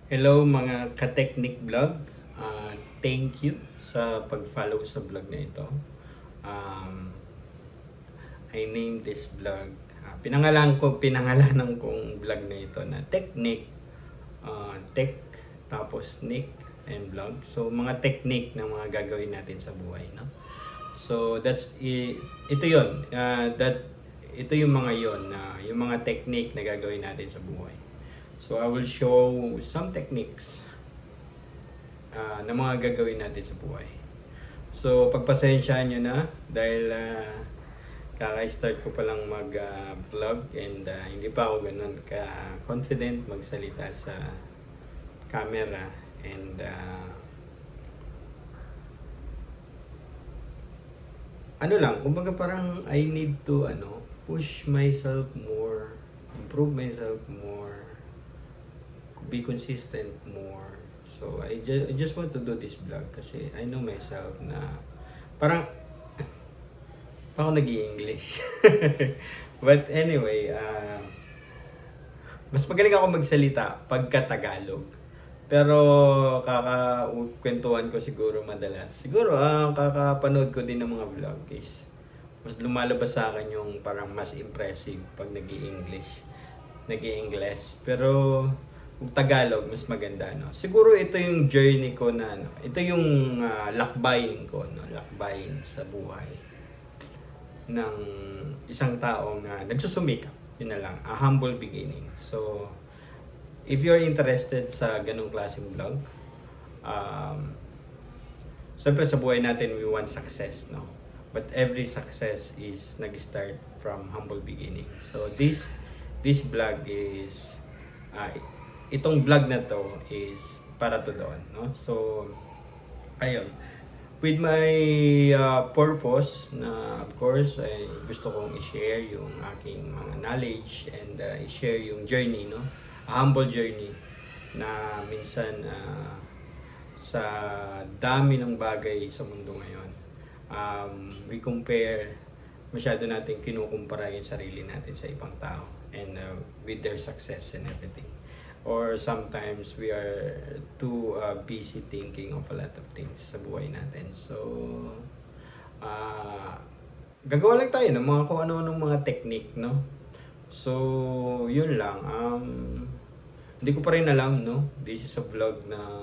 Hello mga ka-technic vlog. Thank you sa pag-follow sa vlog na ito. I named this vlog. Pinangalanan kong vlog na ito na Technic, Tech, tapos Nick and Vlog. So mga technique na mga gagawin natin sa buhay, no? So ito 'yon. Ito yung mga 'yon na yung mga technique na gagawin natin sa buhay. So I will show some techniques na mga gagawin natin sa buhay. So pagpasensyahan nyo na dahil kaka-start ko pa lang mag-vlog and hindi pa ako ganun ka-confident magsalita sa camera and kumbaga parang I need to push myself more, improve myself more, be consistent more. So I just want to do this vlog kasi I know myself na parang ako nag-i-English. But anyway, mas magaling ako magsalita pagka Tagalog. Pero kakakwentuhan ko siguro madalas. Siguro kakapanood ko din ng mga vlog is mas lumalabas sa akin yung parang mas impressive pag nag-i-English. Pero kung Tagalog, mas maganda, no? Siguro ito yung journey ko na, ito yung lakbayin ko, no? Lakbayin sa buhay ng isang taong nagsusumikap. Yun na lang, a humble beginning. So, if you're interested sa ganong klaseng vlog, siyempre sa buhay natin, we want success, no? But every success is nag-start from humble beginning. So, this vlog is itong vlog na to is para to doon, no? So ayun, with my purpose na of course ay gusto kong i-share yung aking mga knowledge and i-share yung journey, no? A humble journey na minsan sa dami ng bagay sa mundo ngayon, we compare, masyado natin kinukumpara yung sarili natin sa ibang tao and with their success and everything. Or sometimes we are too busy thinking of a lot of things sa buhay natin. So, gagawa lang tayo ng mga kung ano-anong mga technique, no? So, yun lang. Hindi ko pa rin alam, no? This is a vlog na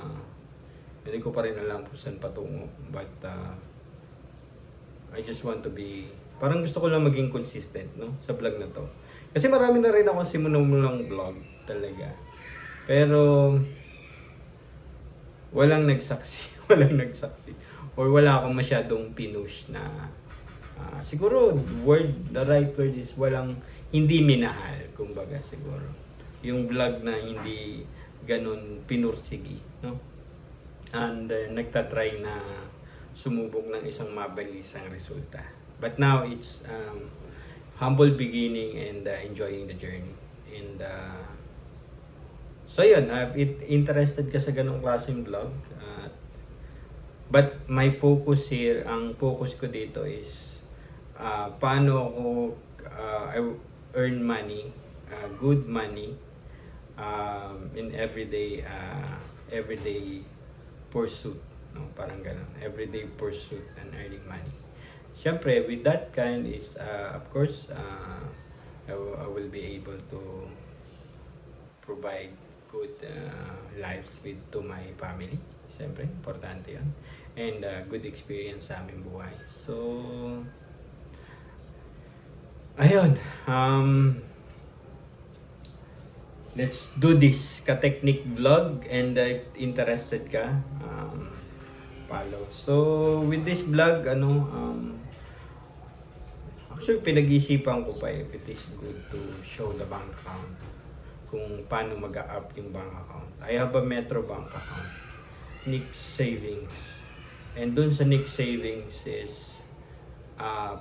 hindi ko pa rin alam kung saan patungo. But, I just want to be, parang gusto ko lang maging consistent, no? Sa vlog na to. Kasi marami na rin ako simulang vlog talaga. Pero walang nagsaksi, or wala akong masyadong pinush na siguro the right word is hindi minahal, kumbaga siguro. Yung vlog na hindi ganun pinursigi, no? And nagtatry na sumubok ng isang mabilisang resulta. But now it's humble beginning and enjoying the journey. And so yun, if interested ka sa ganong klaseng vlog, but my focus here, ang focus ko dito is paano ako I earn money, good money, in everyday pursuit, no? Parang ganun, everyday pursuit and earning money. Siyempre, with that kind is, of course, I will be able to provide good life to my family. Siyempre, importante yun. And good experience sa aming buhay. So, ayun. Let's do this ka-technique vlog and if interested ka, follow. So, with this vlog, actually, pinag-isipan ko pa if it is good to show the bank account. Kung paano mag-up yung bank account. I have a Metro bank account, Nick Savings. And dun sa Nick Savings is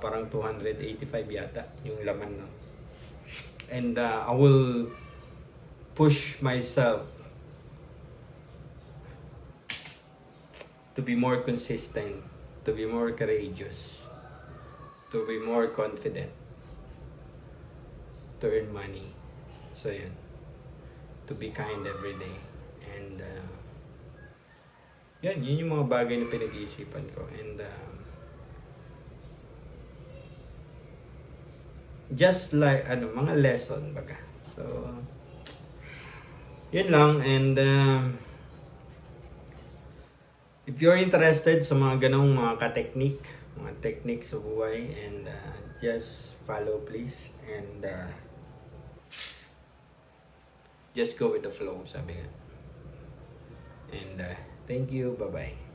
parang 285 yata yung laman, no? And I will push myself to be more consistent, to be more courageous, to be more confident, to earn money. So yun, to be kind every day. And yun yung mga bagay na pinag-iisipan ko. And just like mga lesson baga. So yun lang. And if you're interested sa mga ganong mga mga technique sa buhay, and just follow please, and just go with the flow, sabi nga. And thank you, bye bye.